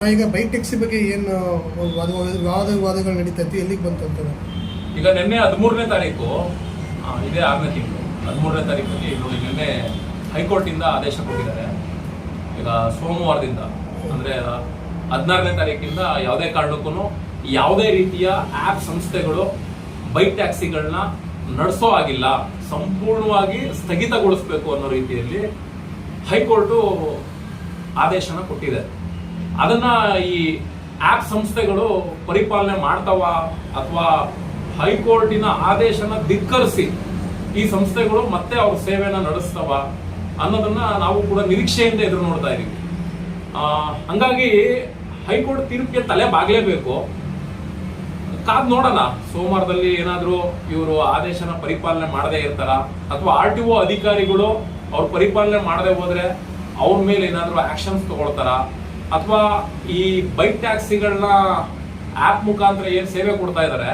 ಈಗ bike taxi ಬಗ್ಗೆ ಏನು ವಾದಗಳು ನಡೀತೈತಿ, ಎಲ್ಲಿಗೆ ಬಂತು ಅಂತಾರೆ? ಈಗ ನಿನ್ನೆ 13ನೇ ತಾರೀಕು, ಇದೇ 6ನೇ ತಿಂಗಳು 13ನೇ ತಾರೀಕಲ್ಲಿ ನೋಡಿ ನಿನ್ನೆ ಹೈಕೋರ್ಟಿಂದ ಆದೇಶ ಕೊಟ್ಟಿದ್ದಾರೆ. ಈಗ ಸೋಮವಾರದಿಂದ ಅಂದರೆ 16ನೇ ತಾರೀಕಿಂದ ಯಾವುದೇ ಕಾರಣಕ್ಕೂ ಯಾವುದೇ ರೀತಿಯ ಆ್ಯಪ್ ಸಂಸ್ಥೆಗಳು ಬೈಕ್ ಟ್ಯಾಕ್ಸಿಗಳನ್ನ ನಡೆಸೋ ಆಗಿಲ್ಲ, ಸಂಪೂರ್ಣವಾಗಿ ಸ್ಥಗಿತಗೊಳಿಸಬೇಕು ಅನ್ನೋ ರೀತಿಯಲ್ಲಿ ಹೈಕೋರ್ಟು ಆದೇಶನ ಕೊಟ್ಟಿದೆ. ಅದನ್ನ ಈ ಆ್ಯಪ್ ಸಂಸ್ಥೆಗಳು ಪರಿಪಾಲನೆ ಮಾಡ್ತಾವ ಅಥವಾ ಹೈಕೋರ್ಟಿನ ಆದೇಶನ ಧಿಕ್ಕರಿಸಿ ಈ ಸಂಸ್ಥೆಗಳು ಮತ್ತೆ ಅವ್ರ ಸೇವೆನ ನಡೆಸ್ತಾವ ಅನ್ನೋದನ್ನ ನಾವು ಕೂಡ ನಿರೀಕ್ಷೆಯಿಂದ ಎದುರು ನೋಡ್ತಾ ಇದೀವಿ. ಹಂಗಾಗಿ ಹೈಕೋರ್ಟ್ ತೀರ್ಪಿಗೆ ತಲೆ ಬಾಗ್ಲೇಬೇಕು. ಕಾದ್ ನೋಡೋಣ, ಸೋಮವಾರದಲ್ಲಿ ಏನಾದ್ರೂ ಇವರು ಆದೇಶನ ಪರಿಪಾಲನೆ ಮಾಡದೇ ಇರ್ತಾರ ಅಥವಾ RTO ಅಧಿಕಾರಿಗಳು ಅವ್ರ ಪರಿಪಾಲನೆ ಮಾಡದೆ ಹೋದ್ರೆ ಅವ್ರ ಮೇಲೆ ಏನಾದ್ರೂ ಆಕ್ಷನ್ಸ್ ತಗೊಳ್ತಾರ ಅಥವಾ ಈ ಬೈಕ್ ಟ್ಯಾಕ್ಸಿಗಳನ್ನ ಆಪ್ ಮುಖಾಂತರ ಏನ್ ಸೇವೆ ಕೊಡ್ತಾ ಇದಾರೆ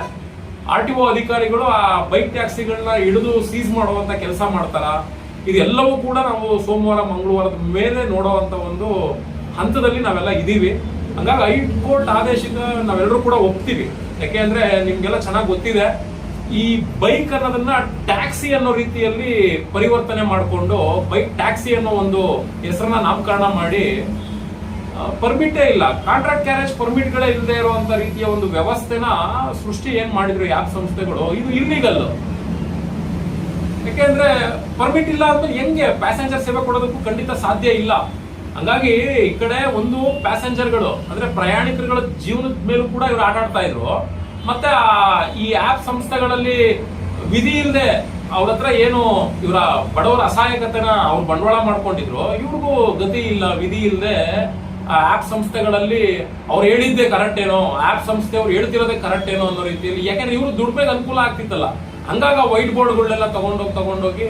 RTO ಅಧಿಕಾರಿಗಳು ಆ ಬೈಕ್ ಟ್ಯಾಕ್ಸಿಗಳನ್ನ ಹಿಡಿದು ಸೀಸ್ ಮಾಡುವಂತ ಕೆಲಸ ಮಾಡ್ತಾರ. ಇದೆಲ್ಲವೂ ಕೂಡ ನಾವು ಸೋಮವಾರ ಮಂಗಳವಾರದ ಮೇಲೆ ನೋಡುವಂತ ಒಂದು ಹಂತದಲ್ಲಿ ನಾವೆಲ್ಲ ಇದೀವಿ. ಹಂಗಾಗಿ ಹೈಕೋರ್ಟ್ ಆದೇಶದ ನಾವೆಲ್ಲರೂ ಕೂಡ ಒಪ್ತೀವಿ. ಯಾಕೆಂದ್ರೆ ನಿಮ್ಗೆಲ್ಲ ಚೆನ್ನಾಗಿ ಗೊತ್ತಿದೆ, ಈ ಬೈಕ್ ಅನ್ನೋದನ್ನ ಟ್ಯಾಕ್ಸಿ ಅನ್ನೋ ರೀತಿಯಲ್ಲಿ ಪರಿವರ್ತನೆ ಮಾಡಿಕೊಂಡು ಬೈಕ್ ಟ್ಯಾಕ್ಸಿ ಅನ್ನೋ ಒಂದು ಹೆಸರನ್ನ ನಾಮಕರಣ ಮಾಡಿ ಪರ್ಮಿಟೇ ಇಲ್ಲ, ಕಾಂಟ್ರಾಕ್ಟ್ ಕ್ಯಾರೇಜ್ ಪರ್ಮಿಟ್ಗಳೇ ಇಲ್ಲದೆ ಇರುವಂತ ರೀತಿಯ ಒಂದು ವ್ಯವಸ್ಥೆನ ಸೃಷ್ಟಿ ಏನ್ ಮಾಡಿದ್ರು ಆ್ಯಪ್ ಸಂಸ್ಥೆಗಳು, ಇದು ಇಲ್ಲಿಗಲ್. ಯಾಕೆಂದ್ರೆ ಪರ್ಮಿಟ್ ಇಲ್ಲ ಅಂತ ಹೆಂಗೆ ಪ್ಯಾಸೆಂಜರ್ ಸೇವೆ ಕೊಡೋದಕ್ಕೂ ಖಂಡಿತ ಸಾಧ್ಯ ಇಲ್ಲ. ಹಂಗಾಗಿ ಈ ಕಡೆ ಒಂದು ಪ್ಯಾಸೆಂಜರ್ಗಳು ಅಂದ್ರೆ ಪ್ರಯಾಣಿಕರುಗಳ ಜೀವನದ ಮೇಲೂ ಕೂಡ ಇವ್ರು ಆಟಾಡ್ತಾ ಇದ್ರು. ಮತ್ತೆ ಈ ಆ್ಯಪ್ ಸಂಸ್ಥೆಗಳಲ್ಲಿ ವಿಧಿ ಇಲ್ಲದೆ ಅವ್ರ ಹತ್ರ ಏನು ಇವರ ಬಡವರ ಅಸಹಾಯಕತೆನ ಅವ್ರು ಬಂಡವಾಳ ಮಾಡ್ಕೊಂಡಿದ್ರು, ಇವ್ರಿಗೂ ಗತಿ ಇಲ್ಲ, ವಿಧಿ ಇಲ್ಲದೆ ಆ್ಯಪ್ ಸಂಸ್ಥೆಗಳಲ್ಲಿ ಅವ್ರು ಹೇಳಿದ್ದೆ ಕರೆಕ್ಟ್ ಏನೋ, ಆ್ಯಪ್ ಸಂಸ್ಥೆ ಅವ್ರು ಹೇಳ್ತಿರೋದೇ ಕರೆಕ್ಟ್ ಏನೋ ಅನ್ನೋ ರೀತಿಯಲ್ಲಿ, ಯಾಕಂದ್ರೆ ಇವ್ರು ದುಡ್ಡು ಅನುಕೂಲ ಆಗ್ತಿತ್ತಲ್ಲ, ಹಂಗಾಗಿ ವೈಟ್ ಬೋರ್ಡ್ಗಳನ್ನೆಲ್ಲ ತಗೊಂಡೋಗಿ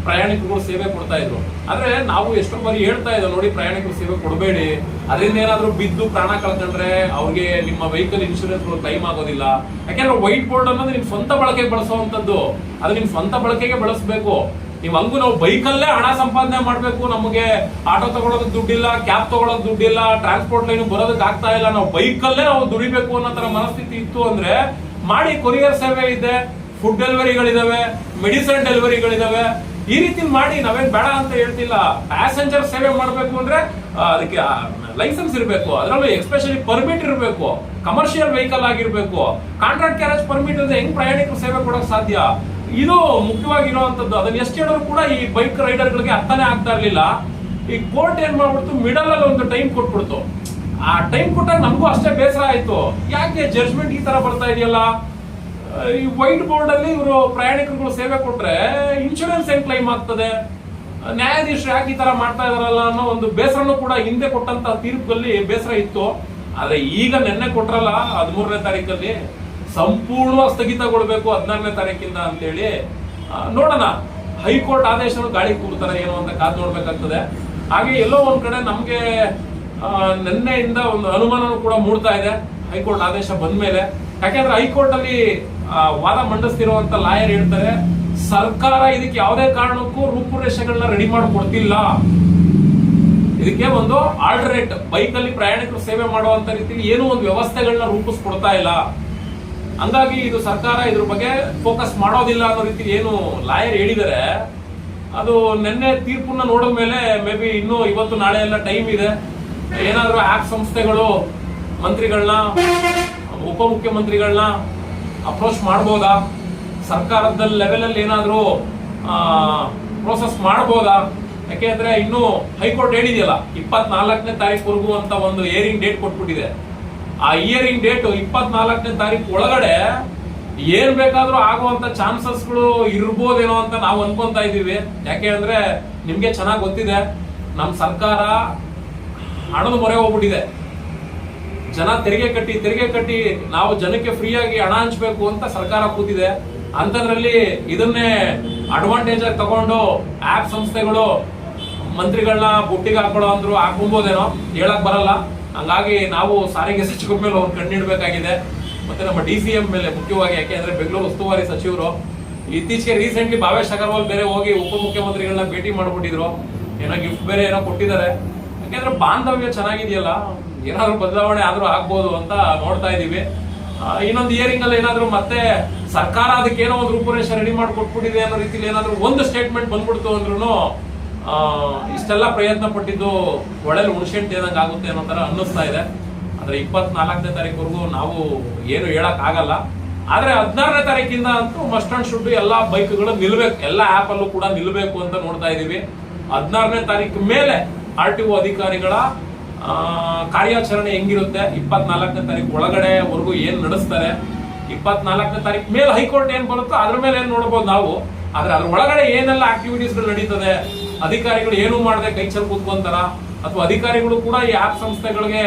ಪ್ರಯಾಣಿಕರು ಸೇವೆ ಕೊಡ್ತಾ ಇದ್ರು. ಆದ್ರೆ ನಾವು ಎಷ್ಟೋ ಬಾರಿ ಹೇಳ್ತಾ ಇದ್ದೇವೆ, ನೋಡಿ ಪ್ರಯಾಣಿಕರು ಸೇವೆ ಕೊಡಬೇಡಿ, ಅದರಿಂದ ಏನಾದ್ರೂ ಬಿದ್ದು ಪ್ರಾಣ ಕಳ್ಕೊಂಡ್ರೆ ಅವ್ರಿಗೆ ನಿಮ್ಮ ವೆಹಿಕಲ್ ಇನ್ಶೂರೆನ್ಸ್ ಕ್ಲೈಮ್ ಆಗೋದಿಲ್ಲ. ಯಾಕೆಂದ್ರೆ ವೈಟ್ ಬೋರ್ಡ್ ಅನ್ನೋದು ನಿಮ್ ಸ್ವಂತ ಬಳಕೆಗೆ ಬಳಸುವಂತದ್ದು, ಅದು ನಿಮ್ ಸ್ವಂತ ಬಳಕೆಗೆ ಬಳಸಬೇಕು. ನೀವು ಹಂಗು ನಾವು ಬೈಕಲ್ಲೇ ಹಣ ಸಂಪಾದನೆ ಮಾಡ್ಬೇಕು, ನಮಗೆ ಆಟೋ ತಗೊಳೋದಕ್ಕೆ ದುಡ್ಡಿಲ್ಲ, ಕ್ಯಾಬ್ ತಗೊಳೋದಕ್ಕೆ ದುಡ್ಡಿಲ್ಲ, ಟ್ರಾನ್ಸ್ಪೋರ್ಟ್ ಲೈನ್ ಬರೋದಕ್ಕೆ ಆಗ್ತಾ ಇಲ್ಲ, ನಾವು ಬೈಕಲ್ಲೇ ನಾವು ದುಡಿಬೇಕು ಅನ್ನೋ ತರ ಮನಸ್ಥಿತಿ ಇತ್ತು ಅಂದ್ರೆ ಮಾಡಿ. ಕೊರಿಯರ್ ಸೇವೆ ಇದೆ, ಫುಡ್ ಡೆಲಿವರಿಗಳಿದಾವೆ, ಮೆಡಿಸಿನ್ ಡೆಲಿವರಿಗಳಿದಾವೆ, ಈ ರೀತಿ ಮಾಡಿ. ನಾವೇನ್ ಬೇಡ ಅಂತ ಹೇಳ್ತಿಲ್ಲ. ಪ್ಯಾಸೆಂಜರ್ ಸೇವೆ ಮಾಡಬೇಕು ಅಂದ್ರೆ ಅದಕ್ಕೆ ಲೈಸೆನ್ಸ್ ಇರಬೇಕು, ಅದರಲ್ಲೂ ಎಸ್ಪೆಷಲಿ ಪರ್ಮಿಟ್ ಇರಬೇಕು, ಕಮರ್ಷಿಯಲ್ ವೆಹಿಕಲ್ ಆಗಿರ್ಬೇಕು. ಕಾಂಟ್ರಾಕ್ಟ್ ಕ್ಯಾರೇಜ್ ಪರ್ಮಿಟ್ ಅಂದ್ರೆ ಹೆಂಗ್ ಪ್ರಯಾಣಿಕರು ಸೇವೆ ಕೊಡೋಕೆ ಸಾಧ್ಯ? ಇದು ಮುಖ್ಯವಾಗಿರುವಂತದ್ದು. ಅದನ್ನ ಎಷ್ಟು ಹೇಳಿದ್ರು ಕೂಡ ಈ ಬೈಕ್ ರೈಡರ್ಗಳಿಗೆ ಅರ್ಥನೇ ಆಗ್ತಾ ಇರ್ಲಿಲ್ಲ. ಈ ಕೋರ್ಟ್ ಏನ್ ಮಾಡ್ಬಿಡ್ತು, ಮಿಡಲ್ ಅಲ್ಲಿ ಒಂದು ಟೈಮ್ ಕೊಟ್ಬಿಡ್ತು. ಆ ಟೈಮ್ ಕೊಟ್ಟಾಗ ನಮಗೂ ಅಷ್ಟೇ ಬೇಸರ ಆಯ್ತು, ಯಾಕೆ ಜಡ್ಜ್ಮೆಂಟ್ ಈ ತರ ಬರ್ತಾ ಇದೆಯಲ್ಲ. ಈ ವೈಟ್ ಬೋರ್ಡ್ ಅಲ್ಲಿ ಇವರು ಪ್ರಯಾಣಿಕರುಗಳು ಸೇವೆ ಕೊಟ್ರೆ ಇನ್ಶೂರೆನ್ಸ್ ಹೆಂಗ್ ಕ್ಲೈಮ್ ಆಗ್ತದೆ, ನ್ಯಾಯಾಧೀಶರು ಯಾಕೆ ಈ ತರ ಮಾಡ್ತಾ ಇದಾರಲ್ಲ ಅನ್ನೋ ಒಂದು ಬೇಸರನು ಕೂಡ ಹಿಂದೆ ಕೊಟ್ಟಂತ ತೀರ್ಪಲ್ಲಿ ಬೇಸರ ಇತ್ತು. ಆದ್ರೆ ಈಗ ನಿನ್ನೆ ಕೊಟ್ರಲ್ಲ 13ನೇ ತಾರೀಕಲ್ಲಿ ಸಂಪೂರ್ಣವಾಗಿ ಸ್ಥಗಿತಗೊಳ್ಬೇಕು 16ನೇ ತಾರೀಕಿಂದ ಅಂತೇಳಿ, ನೋಡೋಣ ಹೈಕೋರ್ಟ್ ಆದೇಶನು ಗಾಳಿ ಕೂರ್ತಾರೆ ಏನೋ ಅಂತ ಕಾದು ನೋಡ್ಬೇಕಾಗ್ತದೆ. ಹಾಗೆ ಎಲ್ಲೋ ಒಂದ್ ಕಡೆ ನಮ್ಗೆ ನಿನ್ನೆಯಿಂದ ಒಂದು ಅನುಮಾನನೂ ಕೂಡ ಮೂಡ್ತಾ ಇದೆ ಹೈಕೋರ್ಟ್ ಆದೇಶ ಬಂದ್ಮೇಲೆ. ಯಾಕೆಂದ್ರೆ ಹೈಕೋರ್ಟ್ ಅಲ್ಲಿ ವಾದ ಮಂಡಿಸ್ತಿರುವಂತ ಲಾಯರ್ ಹೇಳ್ತಾರೆ, ಸರ್ಕಾರ ಇದಕ್ಕೆ ಯಾವುದೇ ಕಾರಣಕ್ಕೂ ರೂಪುರೇಷೆಗಳನ್ನ ರೆಡಿ ಮಾಡಿ ಕೊಡ್ತಿಲ್ಲ, ಇದಕ್ಕೆ ಒಂದು ಆಲ್ಟರ್ನೇಟ್ ಬೈಕ್ ಅಲ್ಲಿ ಪ್ರಯಾಣಿಕರು ಸೇವೆ ಮಾಡುವಂತ ರೀತಿಯಲ್ಲಿ ಏನೋ ಒಂದು ವ್ಯವಸ್ಥೆಗಳನ್ನ ರೂಪಿಸ್ಕೊಡ್ತಾ ಇಲ್ಲ. ಹಂಗಾಗಿ ಇದು ಸರ್ಕಾರ ಇದ್ರ ಬಗ್ಗೆ ಫೋಕಸ್ ಮಾಡೋದಿಲ್ಲ ಅನ್ನೋ ರೀತಿ ಏನು ಲಾಯರ್ ಹೇಳಿದರೆ, ಅದು ನಿನ್ನೆ ತೀರ್ಪನ್ನ ನೋಡಿದ ಮೇಲೆ ಮೇ ಬಿ ಇನ್ನೂ ಇವತ್ತು ನಾಳೆ ಎಲ್ಲ ಟೈಮ್ ಇದೆ. ಏನಾದ್ರೂ ಆ್ಯಪ್ ಸಂಸ್ಥೆಗಳು ಮಂತ್ರಿಗಳನ್ನ, ಉಪಮುಖ್ಯಮಂತ್ರಿಗಳನ್ನ ಅಪ್ರೋಚ್ ಮಾಡ್ಬೋದಾ, ಸರ್ಕಾರದ ಲೆವೆಲ್ ಅಲ್ಲಿ ಏನಾದ್ರೂ ಪ್ರೋಸೆಸ್ ಮಾಡ್ಬೋದಾ? ಯಾಕೆಂದ್ರೆ ಇನ್ನು ಹೈಕೋರ್ಟ್ ಹೇಳಿದೆಯಲ್ಲ 24ನೇ ತಾರೀಕುವರೆಗೂ ಅಂತ ಒಂದು ಹಿಯರಿಂಗ್ ಡೇಟ್ ಕೊಟ್ಬಿಟ್ಟಿದೆ. ಆ ಹಿಯರಿಂಗ್ ಡೇಟ್ 24ನೇ ತಾರೀಕು ಒಳಗಡೆ ಏನ್ ಬೇಕಾದ್ರೂ ಆಗುವಂತ ಚಾನ್ಸಸ್ಗಳು ಇರ್ಬೋದೇನೋ ಅಂತ ನಾವು ಅನ್ಕೊಂತಾ ಇದೀವಿ. ಯಾಕೆ ಅಂದ್ರೆ ನಿಮ್ಗೆ ಚೆನ್ನಾಗಿ ಗೊತ್ತಿದೆ, ನಮ್ ಸರ್ಕಾರ ಹಣದ ಮೊರೆ ಹೋಗ್ಬಿಟ್ಟಿದೆ. ಜನ ತೆರಿಗೆ ಕಟ್ಟಿ ನಾವು ಜನಕ್ಕೆ ಫ್ರೀಯಾಗಿ ಹಣ ಹಂಚ್ಬೇಕು ಅಂತ ಸರ್ಕಾರ ಕೂತಿದೆ. ಅಂತದ್ರಲ್ಲಿ ಇದನ್ನೇ ಅಡ್ವಾಂಟೇಜ್ ಆಗಿ ತಗೊಂಡು ಆ್ಯಪ್ ಸಂಸ್ಥೆಗಳು ಮಂತ್ರಿಗಳನ್ನ ಬುಟ್ಟಿಗೆ ಹಾಕೊಳ್ಳೋ ಅಂದ್ರು ಹಾಕೊಂಬೋದೇನೋ, ಹೇಳಕ್ ಬರಲ್ಲ. ಹಂಗಾಗಿ ನಾವು ಸಾರಿಗೆ ಸಚಿವರ ಮೇಲೆ ಅವ್ರು ಕಣ್ಣಿಡ್ಬೇಕಾಗಿದೆ, ಮತ್ತೆ ನಮ್ಮ DCM ಮೇಲೆ ಮುಖ್ಯವಾಗಿ. ಯಾಕೆಂದ್ರೆ ಬೆಂಗಳೂರು ಉಸ್ತುವಾರಿ ಸಚಿವರು ಇತ್ತೀಚೆಗೆ ರೀಸೆಂಟ್ಲಿ ಭಾವೇಶ್ ಅಗರ್ವಾಲ್ ಬೇರೆ ಹೋಗಿ ಉಪಮುಖ್ಯಮಂತ್ರಿಗಳನ್ನ ಭೇಟಿ ಮಾಡ್ಬಿಟ್ಟಿದ್ರು, ಏನೋ ಗಿಫ್ಟ್ ಬೇರೆ ಏನೋ ಕೊಟ್ಟಿದ್ದಾರೆ. ಯಾಕೆಂದ್ರೆ ಬಾಂಧವ್ಯ ಚೆನ್ನಾಗಿದೆಯಲ್ಲ, ಏನಾದ್ರು ಬದಲಾವಣೆ ಆದ್ರೂ ಆಗ್ಬೋದು ಅಂತ ನೋಡ್ತಾ ಇದೀವಿ. ಇನ್ನೊಂದು ಇಯರಿಂಗ್ ಅಲ್ಲಿ ಏನಾದ್ರು ಮತ್ತೆ ಸರ್ಕಾರ ಅದಕ್ಕೆ ಏನೋ ಒಂದು ರೂಪುರೇಷ ರೆಡಿ ಮಾಡಿ ಕೊಟ್ಬಿಟ್ಟಿದೆ ಅನ್ನೋ ರೀತಿಲಿ ಏನಾದ್ರು ಒಂದು ಸ್ಟೇಟ್ಮೆಂಟ್ ಬಂದ್ಬಿಡ್ತು ಅಂದ್ರೂ ಇಷ್ಟೆಲ್ಲ ಪ್ರಯತ್ನ ಪಟ್ಟಿದ್ದು ಒಳ್ಳೆ ಹುಣಸೆಂಟ್ ಏನಾಗ ಆಗುತ್ತೆ ಅನ್ನೋ ತರ ಅನ್ನಿಸ್ತಾ ಇದೆ. ಆದ್ರೆ 24ನೇ ತಾರೀಕುವರೆಗೂ ನಾವು ಏನು ಹೇಳಕ್ ಆಗಲ್ಲ. ಆದ್ರೆ 16ನೇ ತಾರೀಕಿಂದ ಅಂತೂ ಮಸ್ಟ್ ಅಂಡ್ ಶುಡ್ ಎಲ್ಲಾ ಬೈಕ್ಗಳು ನಿಲ್ಬೇಕು, ಎಲ್ಲಾ ಆಪ್ ಅಲ್ಲೂ ಕೂಡ ನಿಲ್ಬೇಕು ಅಂತ ನೋಡ್ತಾ ಇದೀವಿ. 16ನೇ ತಾರೀಕು ಮೇಲೆ RTO ಅಧಿಕಾರಿಗಳ ಕಾರ್ಯಾಚರಣೆ ಹೆಂಗಿರುತ್ತೆ, 24ನೇ ತಾರೀಕು ಒಳಗಡೆವರೆಗೂ ಏನ್ ನಡೆಸ್ತಾರೆ, 24ನೇ ತಾರೀಕು ಮೇಲೆ ಹೈಕೋರ್ಟ್ ಏನ್ ಬರುತ್ತೋ ಅದ್ರ ಮೇಲೆ ಏನ್ ನೋಡ್ಬೋದು ನಾವು. ಆದ್ರೆ ಅದ್ರ ಒಳಗಡೆ ಏನೆಲ್ಲ ಆಕ್ಟಿವಿಟೀಸ್ ಗಳು ನಡೀತದೆ, ಅಧಿಕಾರಿಗಳು ಏನು ಮಾಡದೆ ಕೈ ಚಲ್ ಕೂತ್ಕೊಂತಾರ, ಅಥವಾ ಅಧಿಕಾರಿಗಳು ಕೂಡ ಈ ಆಪ್ ಸಂಸ್ಥೆಗಳಿಗೆ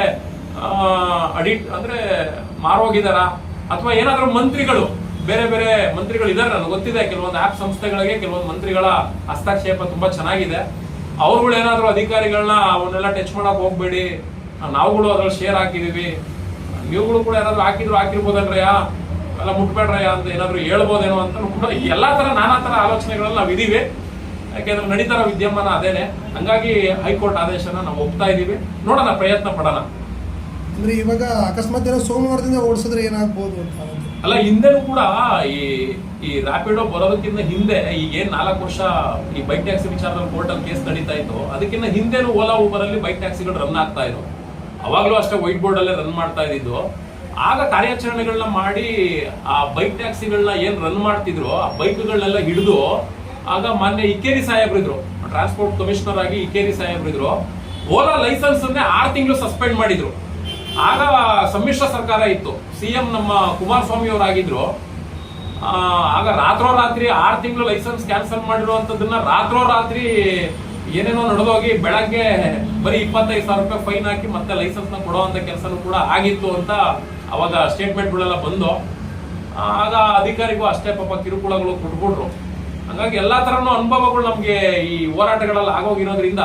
ಅಡಿಟ್ ಅಂದ್ರೆ ಮಾರೋಗಿದಾರ, ಅಥವಾ ಏನಾದ್ರೂ ಮಂತ್ರಿಗಳು ಬೇರೆ ಬೇರೆ ಮಂತ್ರಿಗಳು ಇದಾರೆ. ನನಗೆ ಗೊತ್ತಿದೆ ಕೆಲವೊಂದು ಆಪ್ ಸಂಸ್ಥೆಗಳಿಗೆ ಕೆಲವೊಂದು ಮಂತ್ರಿಗಳ ಹಸ್ತಕ್ಷೇಪ ತುಂಬಾ ಚೆನ್ನಾಗಿದೆ. ಅವ್ರುಗಳು ಏನಾದ್ರು ಅಧಿಕಾರಿಗಳನ್ನ ಅವನ್ನೆಲ್ಲ ಟಚ್ ಮಾಡಕ್ ಹೋಗ್ಬೇಡಿ, ನಾವುಗಳು ಅದ್ರಲ್ಲಿ ಶೇರ್ ಹಾಕಿದೀವಿ, ನೀವುಗಳು ಕೂಡ ಏನಾದ್ರು ಹಾಕಿರ್ಬೋದಲ್ರಯ್ಯ, ಎಲ್ಲ ಮುಟ್ಬೇಡ್ರಯ್ಯ ಅಂತ ಏನಾದ್ರು ಹೇಳ್ಬೋದೇನೋ ಅಂತ ಕೂಡ ಎಲ್ಲಾ ತರ ನಾನಾ ತರ ಆಲೋಚನೆಗಳಲ್ಲಿ ನಾವು ಇದೀವಿ. ಯಾಕೆಂದ್ರೆ ನಡೀತಾರ ವಿದ್ಯಮಾನ ಅದೇನೆ. ಹಂಗಾಗಿ ಹೈಕೋರ್ಟ್ ಆದೇಶನ ನಾವು ಒಪ್ತಾ ಇದೀವಿ, ನೋಡೋಣ, ಪ್ರಯತ್ನ ಪಡೋಣ. ಅಂದ್ರೆ ಇವಾಗ ಅಕಸ್ಮಾತ್ ಏನೋ ಸೋಮವಾರದಿಂದ ಓಡಿಸಿದ್ರೆ ಏನಾಗ್ಬೋದು ಅಂತ ಅಲ್ಲ, ಹಿಂದೆನೂ ಕೂಡ ಈ ರ್ಯಾಪಿಡೋ ಬರೋದಕ್ಕಿಂತ ಹಿಂದೆ ಈಗ ಏನ್ 4 ವರ್ಷ ಈ ಬೈಕ್ ಟ್ಯಾಕ್ಸಿ ವಿಚಾರದಲ್ಲಿ ಕೋರ್ಟ್ ಅಲ್ಲಿ ಕೇಸ್ ನಡೀತಾ ಇತ್ತು, ಅದಕ್ಕಿಂತ ಹಿಂದೆನೂ ಓಲಾ ಊಬರ್ ಅಲ್ಲಿ ಬೈಕ್ ಟ್ಯಾಕ್ಸಿಗಳು ರನ್ ಆಗ್ತಾ ಇದ್ರು. ಅವಾಗ್ಲೂ ಅಷ್ಟೇ ವೈಟ್ ಬೋರ್ಡ್ ಅಲ್ಲೇ ರನ್ ಮಾಡ್ತಾ ಇದ್ದಿದ್ದು. ಆಗ ಕಾರ್ಯಾಚರಣೆಗಳನ್ನ ಮಾಡಿ ಆ ಬೈಕ್ ಟ್ಯಾಕ್ಸಿಗಳನ್ನ ಏನ್ ರನ್ ಮಾಡ್ತಿದ್ರು ಆ ಬೈಕ್ಗಳನ್ನೆಲ್ಲ ಹಿಡಿದು, ಆಗ ಮಾನ್ಯ ಇಕ್ಕೇರಿ ಸಾಹೇಬ್ರಿದ್ರು, ಟ್ರಾನ್ಸ್ಪೋರ್ಟ್ ಕಮಿಷನರ್ ಆಗಿ ಇಕ್ಕೇರಿ ಸಾಹೇಬ್ರಿದ್ರು, ಓಲಾ ಲೈಸೆನ್ಸ್ ಅನ್ನೇ 6 ತಿಂಗಳು ಸಸ್ಪೆಂಡ್ ಮಾಡಿದ್ರು. ಆಗ ಸಮ್ಮಿಶ್ರ ಸರ್ಕಾರ ಇತ್ತು, CM ನಮ್ಮ ಕುಮಾರಸ್ವಾಮಿ ಅವರಾಗಿದ್ರು. ಆಗ ರಾತ್ರೋರಾತ್ರಿ 6 ತಿಂಗಳು ಲೈಸೆನ್ಸ್ ಕ್ಯಾನ್ಸಲ್ ಮಾಡಿರುವಂತದನ್ನ ರಾತ್ರೋರಾತ್ರಿ ಏನೇನೋ ನಡೆದೋಗಿ ಬೆಳಗ್ಗೆ ಬರೀ 25,000 ರೂಪಾಯಿ ಫೈನ್ ಹಾಕಿ ಮತ್ತೆ ಲೈಸೆನ್ಸ್ ನ ಕೊಡುವಂತ ಕೆಲಸನೂ ಕೂಡ ಆಗಿತ್ತು ಅಂತ ಅವಾಗ ಸ್ಟೇಟ್ಮೆಂಟ್ ಗಳೆಲ್ಲ ಬಂದು, ಆಗ ಅಧಿಕಾರಿಗೂ ಅಷ್ಟೇ ಪಾಪ ಕಿರುಕುಳಗಳು ಕೊಟ್ಬಿಟ್ರು. ಹಂಗಾಗಿ ಎಲ್ಲಾ ತರನು ಅನುಭವಗಳು ನಮ್ಗೆ ಈ ಹೋರಾಟಗಳಲ್ಲಿ ಆಗೋಗಿರೋದ್ರಿಂದ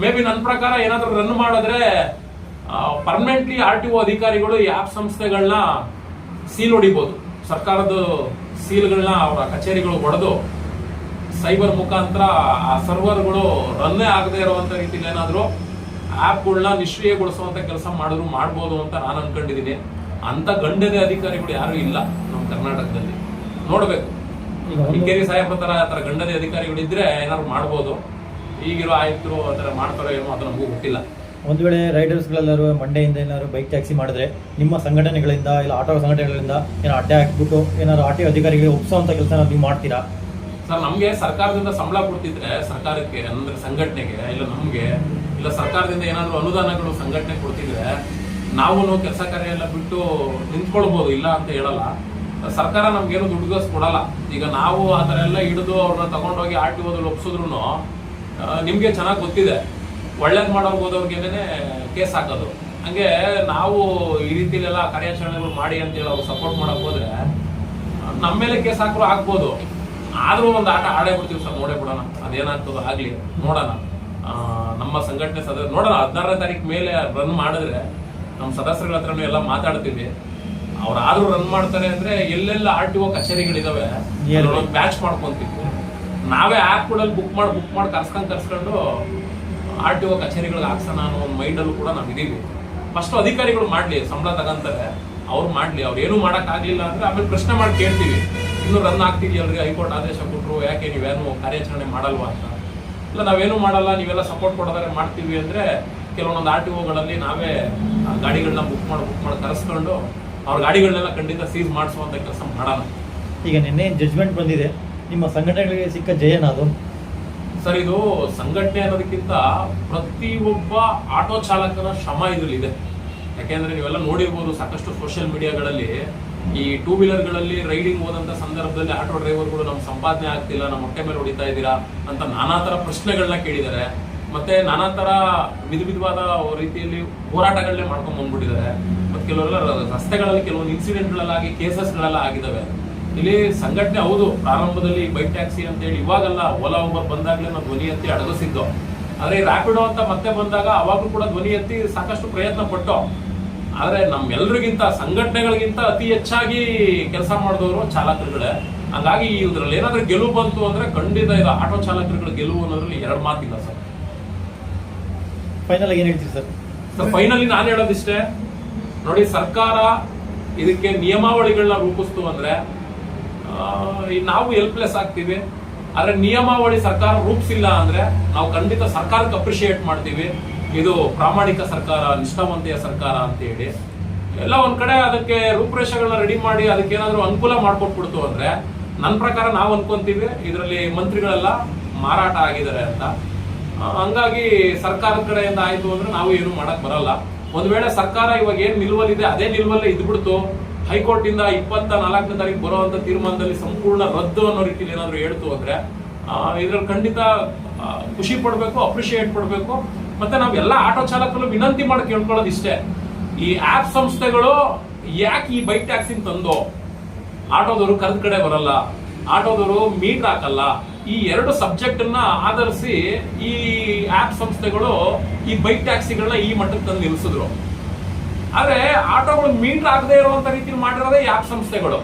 ಮೇ ಬಿ ನನ್ನ ಪ್ರಕಾರ ಏನಾದ್ರು ರನ್ ಮಾಡಿದ್ರೆ ಪರ್ಮನೆಂಟ್ಲಿ RTO ಅಧಿಕಾರಿಗಳು ಈ ಆಪ್ ಸಂಸ್ಥೆಗಳನ್ನ ಸೀಲ್ ಹೊಡಿಬಹುದು. ಸರ್ಕಾರದ ಸೀಲ್ಗಳನ್ನ ಅವರ ಕಚೇರಿಗಳು ಹೊಡೆದು ಸೈಬರ್ ಮುಖಾಂತರ ಆ ಸರ್ವರ್ಗಳು ರನ್ನೇ ಆಗದೆ ಇರುವಂತ ರೀತಿಯಲ್ಲಿ ಏನಾದ್ರು ಆಪ್ಗಳನ್ನ ನಿಷ್ಕ್ರಿಯಗೊಳಿಸುವಂತ ಕೆಲಸ ಮಾಡಿದ್ರು ಮಾಡ್ಬೋದು ಅಂತ ನಾನು ಅನ್ಕೊಂಡಿದ್ದೀನಿ. ಅಂತ ಗಂಡದೆ ಅಧಿಕಾರಿಗಳು ಯಾರು ಇಲ್ಲ ನಮ್ಮ ಕರ್ನಾಟಕದಲ್ಲಿ. ನೋಡ್ಬೇಕು, ಇಕ್ಕೇರಿ ಸಾಹೇಬ್ರ ತರ ಗಂಡದೆ ಅಧಿಕಾರಿಗಳು ಇದ್ರೆ ಏನಾದ್ರು ಮಾಡ್ಬೋದು. ಈಗಿರೋ ಆಯುಕ್ತರು ಆತರ ಮಾಡ್ತಾರೋ ಏನೋ ಅದು ನಮಗೂ ಗೊತ್ತಿಲ್ಲ. ಒಂದು ವೇಳೆ ರೈಡರ್ಸ್ಗಳೆಲ್ಲರೂ ಮಂಡೆಯಿಂದ ಏನಾದ್ರು ಬೈಕ್ ಟ್ಯಾಕ್ಸಿ ಮಾಡಿದ್ರೆ ನಿಮ್ಮ ಸಂಘಟನೆಗಳಿಂದ ಇಲ್ಲ ಆಟೋ ಸಂಘಟನೆಗಳಿಂದ ಏನೋ ಅಡ್ಡೆ ಹಾಕ್ಬಿಟ್ಟು ಏನಾದ್ರು RTO ಅಧಿಕಾರಿಗಳಿಗೆ ಒಪ್ಪಿಸುವಂತ ಕೆಲಸ ನೀವು ಮಾಡ್ತೀರಾ? ಸರ್, ನಮ್ಗೆ ಸರ್ಕಾರದಿಂದ ಸಂಬಳ ಕೊಡ್ತಿದ್ರೆ ಸರ್ಕಾರಕ್ಕೆ ಅಂದ್ರೆ ಸಂಘಟನೆಗೆ ಇಲ್ಲ ನಮ್ಗೆ ಇಲ್ಲ ಸರ್ಕಾರದಿಂದ ಏನಾದ್ರು ಅನುದಾನಗಳು ಸಂಘಟನೆ ಕೊಡ್ತಿದ್ರೆ ನಾವು ಕೆಲಸ ಕಾರ್ಯ ಎಲ್ಲ ಬಿಟ್ಟು ನಿಂತ್ಕೊಳ್ಬಹುದು, ಇಲ್ಲ ಅಂತ ಹೇಳಲ್ಲ. ಸರ್ಕಾರ ನಮ್ಗೇನು ದುಡ್ಡುಗಾಸ್ ಕೊಡಲ್ಲ. ಈಗ ನಾವು ಆ ತರ ಎಲ್ಲ ಹಿಡಿದು ಅವ್ರನ್ನ ತಗೊಂಡೋಗಿ RTOದಲ್ಲಿ ಒಪ್ಸಿದ್ರು ನಿಮ್ಗೆ ಚೆನ್ನಾಗಿ ಗೊತ್ತಿದೆ, ಒಳ್ಳೇದ್ ಮಾಡೋರ್ ಹೋದವ್ರಿಗೇನೆ ಕೇಸ್ ಹಾಕೋದು. ಹಂಗೆ ನಾವು ಈ ರೀತಿಲೆಲ್ಲ ಕಾರ್ಯಾಚರಣೆಗಳು ಮಾಡಿ ಅಂತ ಹೇಳಿ ಅವ್ರು ಸಪೋರ್ಟ್ ಮಾಡಕ್ ಹೋದ್ರೆ ನಮ್ಮ ಮೇಲೆ ಕೇಸ್ ಹಾಕರು ಆಗ್ಬೋದು. ಆದ್ರೂ ಒಂದು ಆಟ ಆಡೇ ಬಿಡ್ತೀವಿ ಸರ್, ನೋಡೇ ಬಿಡೋಣ ಅದೇನಾಗ್ತದೋ ಆಗ್ಲಿ, ನೋಡೋಣ. ನಮ್ಮ ಸಂಘಟನೆ ನೋಡೋಣ. 16ನೇ ತಾರೀಕು ಮೇಲೆ ರನ್ ಮಾಡಿದ್ರೆ ನಮ್ಮ ಸದಸ್ಯರುಗಳ ಹತ್ರನೂ ಎಲ್ಲ ಮಾತಾಡ್ತೀವಿ. ಅವ್ರಾದ್ರೂ ರನ್ ಮಾಡ್ತಾರೆ ಅಂದ್ರೆ ಎಲ್ಲೆಲ್ಲ RTO ಕಚೇರಿಗಳಿದಾವೆ ಬ್ಯಾಚ್ ಮಾಡ್ಕೊಂತೀವಿ. ನಾವೇ ಆಪ್ಗಳಲ್ಲಿ ಬುಕ್ ಮಾಡಿ ಕರ್ಸ್ಕೊಂಡು RTO ಕಚೇರಿಗಳಿಗೆ ಹಾಕ್ಸೋಣ ಅನ್ನೋ ಒಂದು ಮೈಂಡಲ್ಲೂ ಕೂಡ ನಾವು ಇದೀವಿ. ಫಸ್ಟ್ ಅಧಿಕಾರಿಗಳು ಮಾಡ್ಲಿ, ಸಂಬಳ ತಗೊಂತಾರೆ, ಅವ್ರು ಮಾಡ್ಲಿ. ಅವ್ರು ಏನೂ ಮಾಡಕ್ ಆಗ್ಲಿಲ್ಲ ಅಂದ್ರೆ ಆಮೇಲೆ ಪ್ರಶ್ನೆ ಮಾಡಿ ಕೇಳ್ತೀವಿ, ಇನ್ನು ರನ್ ಆಗ್ತಿದೆಯಲ್ರಿ, ಹೈಕೋರ್ಟ್ ಆದೇಶ ಕೊಟ್ಟರು, ಯಾಕೆ ನೀವೇನು ಕಾರ್ಯಾಚರಣೆ ಮಾಡಲ್ವಾ ಅಂತ. ಇಲ್ಲ ನಾವೇನು ಮಾಡಲ್ಲ, ನೀವೆಲ್ಲ ಸಪೋರ್ಟ್ ಕೊಡೋದಾರೆ ಮಾಡ್ತೀವಿ ಅಂದ್ರೆ ಕೆಲವೊಂದು RTOಗಳಲ್ಲಿ ನಾವೇ ಗಾಡಿಗಳನ್ನ ಬುಕ್ ಮಾಡಿ ಕರೆಸ್ಕೊಂಡು ಅವ್ರ ಗಾಡಿಗಳನ್ನೆಲ್ಲ ಖಂಡಿತ ಸೀಸ್ ಮಾಡಿಸುವಂತ ಕೆಲಸ ಮಾಡೋಣ. ಈಗ ನಿನ್ನೆ ಜಡ್ಜ್ಮೆಂಟ್ ಬಂದಿದೆ, ನಿಮ್ಮ ಸಂಘಟನೆಗಳಿಗೆ ಸಿಕ್ಕ ಜಯನ ಅದು? ಸರ್, ಇದು ಸಂಘಟನೆ ಅನ್ನೋದಕ್ಕಿಂತ ಪ್ರತಿಯೊಬ್ಬ ಆಟೋ ಚಾಲಕನ ಶ್ರಮ ಇದ್ರಲ್ಲಿದೆ. ಯಾಕೆಂದ್ರೆ ನೀವೆಲ್ಲ ನೋಡಿರ್ಬೋದು, ಸಾಕಷ್ಟು ಸೋಷಿಯಲ್ ಮೀಡಿಯಾಗಳಲ್ಲಿ ಈ 2 ವೀಲರ್ಗಳಲ್ಲಿ ರೈಡಿಂಗ್ ಹೋದಂತ ಸಂದರ್ಭದಲ್ಲಿ ಆಟೋ ಡ್ರೈವರ್ಗಳು ನಮ್ಮ ಸಂಪಾದನೆ ಆಗ್ತಿಲ್ಲ, ನಮ್ಮ ಹೊಟ್ಟೆ ಮೇಲೆ ಹೊಡಿತಾ ಇದ್ದೀರಾ ಅಂತ ನಾನಾ ತರ ಪ್ರಶ್ನೆಗಳನ್ನ ಕೇಳಿದ್ದಾರೆ. ಮತ್ತೆ ನಾನಾ ತರ ವಿಧವಾದ ರೀತಿಯಲ್ಲಿ ಹೋರಾಟಗಳನ್ನೇ ಮಾಡ್ಕೊಂಡ್ ಬಂದ್ಬಿಟ್ಟಿದ್ದಾರೆ. ಮತ್ತೆ ಕೆಲವರೆಲ್ಲ ರಸ್ತೆಗಳಲ್ಲಿ ಕೆಲವೊಂದು ಇನ್ಸಿಡೆಂಟ್ಗಳಲ್ಲಾಗಿ ಕೇಸಸ್ಗಳೆಲ್ಲ ಆಗಿದ್ದಾವೆ. ಇಲ್ಲಿ ಸಂಘಟನೆ ಹೌದು, ಪ್ರಾರಂಭದಲ್ಲಿ ಬೈಕ್ ಟ್ಯಾಕ್ಸಿ ಅಂತ ಹೇಳಿ ಇವಾಗಲ್ಲ, ಓಲಾ ಊಬರ್ ಬಂದಾಗ್ಲೇ ನಾವು ಧ್ವನಿ ಎತ್ತಿ ಅಡಗಿಸಿದ್ದು. ಆದ್ರೆ ರ್ಯಾಪಿಡೋ ಅಂತ ಮತ್ತೆ ಬಂದಾಗ ಅವಾಗ್ಲೂ ಕೂಡ ಧ್ವನಿ ಎತ್ತಿ ಸಾಕಷ್ಟು ಪ್ರಯತ್ನ ಪಟ್ಟು. ಆದ್ರೆ ನಮ್ಮೆಲ್ಲರಿಗಿಂತ ಸಂಘಟನೆಗಳಿಗಿಂತ ಅತಿ ಹೆಚ್ಚಾಗಿ ಕೆಲಸ ಮಾಡಿದವರು ಚಾಲಕರುಗಳೇ. ಹಂಗಾಗಿ ಇದ್ರಲ್ಲಿ ಏನಾದ್ರೂ ಗೆಲುವು ಬಂತು ಅಂದ್ರೆ ಖಂಡಿತ ಇದು ಆಟೋ ಚಾಲಕರುಗಳ ಗೆಲುವು ಅನ್ನೋದ್ರಲ್ಲಿ 2 ಮಾತಿಲ್ಲ ಸರ್. ಫೈನಲ್ ಏನ್ ಹೇಳ್ತೀರಿ ಸರ್? ಸೊ ಫೈನಲಿ ನಾನು ಹೇಳೋದಿಷ್ಟೇ, ನೋಡಿ ಸರ್ಕಾರ ಇದಕ್ಕೆ ನಿಯಮಾವಳಿಗಳನ್ನ ರೂಪಿಸ್ತು ಅಂದ್ರೆ ನಾವು ಹೆಲ್ಪ್ಲೆಸ್ ಆಗ್ತೀವಿ. ಆದ್ರೆ ನಿಯಮಾವಳಿ ಸರ್ಕಾರ ರೂಪಿಸಿಲ್ಲ ಅಂದ್ರೆ ನಾವು ಖಂಡಿತ ಸರ್ಕಾರಕ್ಕೆ ಅಪ್ರಿಶಿಯೇಟ್ ಮಾಡ್ತೀವಿ, ಇದು ಪ್ರಾಮಾಣಿಕ ಸರ್ಕಾರ, ನಿಷ್ಠಾವಂತೆಯ ಸರ್ಕಾರ ಅಂತ ಹೇಳಿ. ಎಲ್ಲ ಒಂದ್ ಕಡೆ ಅದಕ್ಕೆ ರೂಪುರೇಷೆಗಳನ್ನ ರೆಡಿ ಮಾಡಿ ಅದಕ್ಕೆ ಏನಾದ್ರು ಅನುಕೂಲ ಮಾಡ್ಕೊಟ್ಬಿಡ್ತು ಅಂದ್ರೆ ನನ್ನ ಪ್ರಕಾರ ನಾವು ಅನ್ಕೊಂತೀವಿ ಇದರಲ್ಲಿ ಮಂತ್ರಿಗಳೆಲ್ಲ ಮಾರಾಟ ಆಗಿದ್ದಾರೆ ಅಂತ. ಹಂಗಾಗಿ ಸರ್ಕಾರದ ಕಡೆಯಿಂದ ಆಯ್ತು ಅಂದ್ರೆ ನಾವು ಏನು ಮಾಡಕ್ ಬರಲ್ಲ. ಒಂದ್ ವೇಳೆ ಸರ್ಕಾರ ಇವಾಗ ಏನ್ ನಿಲುವಲ್ಲಿದೆ ಅದೇ ನಿಲುವಲ್ಲೇ ಇದ್ಬಿಡ್ತು, ಹೈಕೋರ್ಟ್ ಇಂದ 24ನೇ ತಾರೀಕು ಬರುವಂತ ತೀರ್ಮಾನದಲ್ಲಿ ಸಂಪೂರ್ಣ ರದ್ದು ಅನ್ನೋ ರೀತಿಯಲ್ಲಿ ಏನಾದ್ರು ಹೇಳ್ತು ಅಂದ್ರೆ ಇದ್ರಲ್ಲಿ ಖಂಡಿತ ಖುಷಿ ಪಡ್ಬೇಕು, ಅಪ್ರಿಶಿಯೇಟ್ ಪಡ್ಬೇಕು. ಮತ್ತೆ ನಾವೆಲ್ಲ ಆಟೋ ಚಾಲಕರು ವಿನಂತಿ ಮಾಡಿ ಕೇಳ್ಕೊಳ್ಳೋದು ಇಷ್ಟೇ, ಈ ಆಪ್ ಸಂಸ್ಥೆಗಳು ಯಾಕೆ ಈ ಬೈಕ್ ಟ್ಯಾಕ್ಸಿ ತಂದು ಆಟೋದವರು ಕರೆದ ಕಡೆ ಬರಲ್ಲ, ಆಟೋದವರು ಮೀಟರ್ ಹಾಕಲ್ಲ, ಈ ಎರಡು ಸಬ್ಜೆಕ್ಟ್ ಅನ್ನ ಆಧರಿಸಿ ಈ ಆಪ್ ಸಂಸ್ಥೆಗಳು ಈ ಬೈಕ್ ಟ್ಯಾಕ್ಸಿಗಳನ್ನ ಈ ಮಟ್ಟಕ್ಕೆ ತಂದು ನಿಲ್ಲಿಸಿದ್ರು. ಆದ್ರೆ ಆಟೋಗಳು ಮೀಟರ್ ಆಗದೆ ಇರುವಂತ ರೀತಿಯಲ್ಲಿ ಮಾಡಿರೋದೇ ಈ ಆಪ್ ಸಂಸ್ಥೆಗಳು.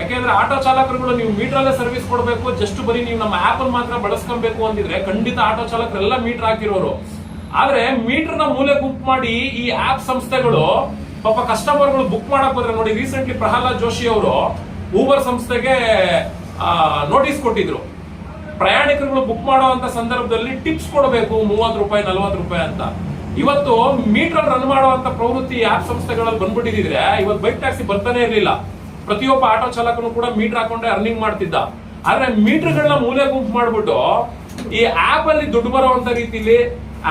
ಯಾಕೆಂದ್ರೆ ಆಟೋ ಚಾಲಕರುಗಳು ನೀವು ಮೀಟರ್ ಅಲ್ಲೇ ಸರ್ವಿಸ್ ಕೊಡಬೇಕು, ಜಸ್ಟ್ ಬರೀ ನೀವು ನಮ್ಮ ಆಪ್ ಅನ್ನು ಮಾತ್ರ ಬಳಸ್ಕೊಬೇಕು ಅಂತಿದ್ರೆ ಖಂಡಿತ ಆಟೋ ಚಾಲಕರೆಲ್ಲ ಮೀಟರ್ ಹಾಕಿರೋರು. ಆದ್ರೆ ಮೀಟರ್ ನ ಮೂಲೆ ಗುಂಪು ಮಾಡಿ ಈ ಆಪ್ ಸಂಸ್ಥೆಗಳು ಪಾಪ ಕಸ್ಟಮರ್ಗಳು ಬುಕ್ ಮಾಡಕ್ ಹೋದ್ರೆ ನೋಡಿ, ರೀಸೆಂಟ್ಲಿ ಪ್ರಹ್ಲಾದ್ ಜೋಶಿ ಅವರು ಊಬರ್ ಸಂಸ್ಥೆಗೆ ನೋಟಿಸ್ ಕೊಟ್ಟಿದ್ರು, ಪ್ರಯಾಣಿಕರುಗಳು ಬುಕ್ ಮಾಡುವಂತ ಸಂದರ್ಭದಲ್ಲಿ ಟಿಪ್ಸ್ ಕೊಡಬೇಕು 30 ರೂಪಾಯಿ 40 ರೂಪಾಯಿ ಅಂತ. ಇವತ್ತು ಮೀಟರ್ ರನ್ ಮಾಡುವಂತ ಪ್ರವೃತ್ತಿ ಆಪ್ ಸಂಸ್ಥೆಗಳಲ್ಲಿ ಬಂದ್ಬಿಟ್ಟಿದ್ರೆ ಇವತ್ತು ಬೈಕ್ ಟ್ಯಾಕ್ಸಿ ಬರ್ತಾನೆ ಇರಲಿಲ್ಲ. ಪ್ರತಿಯೊಬ್ಬ ಆಟೋ ಚಾಲಕನು ಕೂಡ ಮೀಟರ್ ಹಾಕೊಂಡ್ರೆ ಅರ್ನಿಂಗ್ ಮಾಡ್ತಿದ್ದ. ಆದ್ರೆ ಮೀಟರ್ಗಳನ್ನ ಮೂಲೆ ಗುಂಪು ಮಾಡ್ಬಿಟ್ಟು ಈ ಆಪ್ ಅಲ್ಲಿ ದುಡ್ಡು ಬರುವಂತ ರೀತಿಲಿ,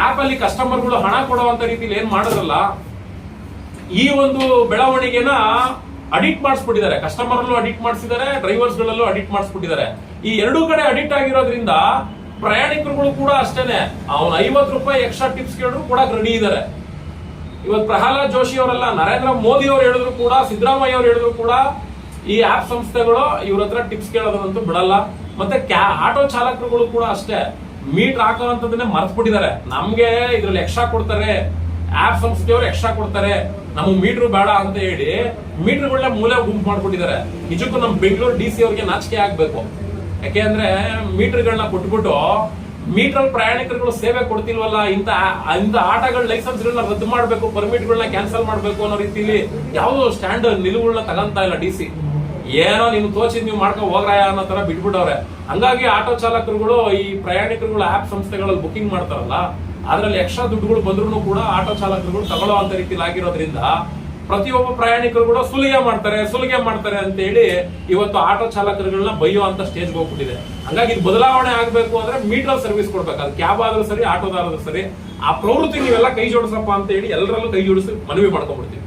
ಆಪ್ ಅಲ್ಲಿ ಕಸ್ಟಮರ್ಗಳು ಹಣ ಕೊಡುವಂತ ರೀತಿಲಿ ಏನ್ ಮಾಡಿದ್ರಲ್ಲ, ಈ ಒಂದು ಬೆಳವಣಿಗೆನ ಅಡಿಟ್ ಮಾಡಿಸ್ಬಿಟ್ಟಿದ್ದಾರೆ. ಕಸ್ಟಮರ್ ಅಲ್ಲೂ ಅಡಿಟ್ ಮಾಡಿಸಿದ್ದಾರೆ, ಡ್ರೈವರ್ಸ್ ಗಳಲ್ಲೂ ಅಡಿಟ್ ಮಾಡಿಸ್ಬಿಟ್ಟಿದ್ದಾರೆ. ಈ ಎರಡೂ ಕಡೆ ಅಡಿಟ್ ಆಗಿರೋದ್ರಿಂದ ಪ್ರಯಾಣಿಕರುಗಳು ಕೂಡ ಅಷ್ಟೇನೆ, ಅವನು 50 ರೂಪಾಯಿ ಎಕ್ಸ್ಟ್ರಾ ಟಿಪ್ಸ್ ಕೇಳಿದ್ರು ಕೂಡ ರೆಡಿ ಇದ್ದಾರೆ. ಇವತ್ತು ಪ್ರಹ್ಲಾದ್ ಜೋಶಿ ಅವರೆಲ್ಲ, ನರೇಂದ್ರ ಮೋದಿ ಅವರು ಹೇಳಿದ್ರು ಕೂಡ, ಸಿದ್ದರಾಮಯ್ಯ ಅವರು ಹೇಳಿದ್ರು ಕೂಡ ಈ ಆಪ್ ಸಂಸ್ಥೆಗಳು ಇವ್ರ ಹತ್ರ ಟಿಪ್ಸ್ ಕೇಳೋದಂತೂ ಬಿಡಲ್ಲ. ಮತ್ತೆ ಆಟೋ ಚಾಲಕರುಗಳು ಕೂಡ ಅಷ್ಟೇ, ಮೀಟರ್ ಹಾಕೋವಂಥದ್ದನ್ನೇ ಮರ್ತ್ಬಿಟ್ಟಿದ್ದಾರೆ. ನಮ್ಗೆ ಇದ್ರಲ್ಲಿ ಎಕ್ಸ್ಟ್ರಾ ಕೊಡ್ತಾರೆ, ಆಪ್ ಸಂಸ್ಥೆಯವರು ಎಕ್ಸ್ಟ್ರಾ ಕೊಡ್ತಾರೆ, ನಮಗೆ ಮೀಟರ್ ಬೇಡ ಅಂತ ಹೇಳಿ ಮೀಟರ್ಗಳನ್ನ ಮೂಲೆ ಗುಂಪು ಮಾಡ್ಬಿಟ್ಟಿದ್ದಾರೆ. ನಿಜಕ್ಕೂ ನಮ್ಮ ಬೆಂಗಳೂರು DC ಅವ್ರಿಗೆ ನಾಚಿಕೆ ಆಗ್ಬೇಕು. ಯಾಕೆಂದ್ರೆ ಮೀಟರ್ಗಳನ್ನ ಕೊಟ್ಬಿಟ್ಟು ಮೀಟರ್ ಪ್ರಯಾಣಿಕರುಗಳು ಸೇವೆ ಕೊಡ್ತಿಲ್ವಲ್ಲ, ಇಂತ ಆಟಗಳ ಲೈಸೆನ್ಸ್ ಗಳನ್ನ ರದ್ದು ಮಾಡಬೇಕು, ಪರ್ಮಿಟ್ ಗಳನ್ನ ಕ್ಯಾನ್ಸಲ್ ಮಾಡಬೇಕು ಅನ್ನೋ ರೀತಿಯಲ್ಲಿ ಯಾವುದೋ ಸ್ಟ್ಯಾಂಡ್ ನಿಲುವುಗಳನ್ನ ತಗಂತ ಇಲ್ಲ DC. ಏನೋ ನಿಮ್ಗೆ ತೋಚಿದ್ ನೀವು ಮಾಡ್ಕೊ ಹೋಗ್ರಾಯ ಅನ್ನೋ ತರ ಬಿಟ್ಬಿಟ್ಟವ್ರೆ. ಹಂಗಾಗಿ ಆಟೋ ಚಾಲಕರುಗಳು ಈ ಪ್ರಯಾಣಿಕರುಗಳು ಆಪ್ ಸಂಸ್ಥೆಗಳಲ್ಲಿ ಬುಕಿಂಗ್ ಮಾಡ್ತಾರಲ್ಲ, ಅದ್ರಲ್ಲಿ ಎಕ್ಸ್ಟ್ರಾ ದುಡ್ಡುಗಳು ಬಂದ್ರು ಕೂಡ ಆಟೋ ಚಾಲಕರುಗಳು ತಗೊಳ್ಳೋ ಅಂತ ರೀತಿಯಲ್ಲಿ ಆಗಿರೋದ್ರಿಂದ ಪ್ರತಿಯೊಬ್ಬ ಪ್ರಯಾಣಿಕರುಗಳು ಸುಲಿಗೆ ಮಾಡ್ತಾರೆ ಅಂತ ಹೇಳಿ ಇವತ್ತು ಆಟೋ ಚಾಲಕರುಗಳನ್ನ ಬೈಯೋ ಅಂತ ಸ್ಟೇಜ್ಗೆ ಹೋಗ್ಬಿಟ್ಟಿದೆ. ಹಂಗಾಗಿ ಇದು ಬದಲಾವಣೆ ಆಗ್ಬೇಕು ಅಂದ್ರೆ ಮೀಟರ್ ಸರ್ವಿಸ್ ಕೊಡ್ಬೇಕು, ಅದು ಕ್ಯಾಬ್ ಆದ್ರೂ ಸರಿ, ಆಟೋದಾದ್ರೂ ಸರಿ. ಆ ಪ್ರವೃತ್ತಿ ನೀವೆಲ್ಲ ಕೈ ಜೋಡಿಸಪ್ಪ ಅಂತ ಹೇಳಿ ಎಲ್ಲರಲ್ಲೂ ಕೈ ಜೋಡಿಸಿ ಮನವಿ ಮಾಡ್ಕೊಂಡ್ಬಿಡ್ತೀವಿ.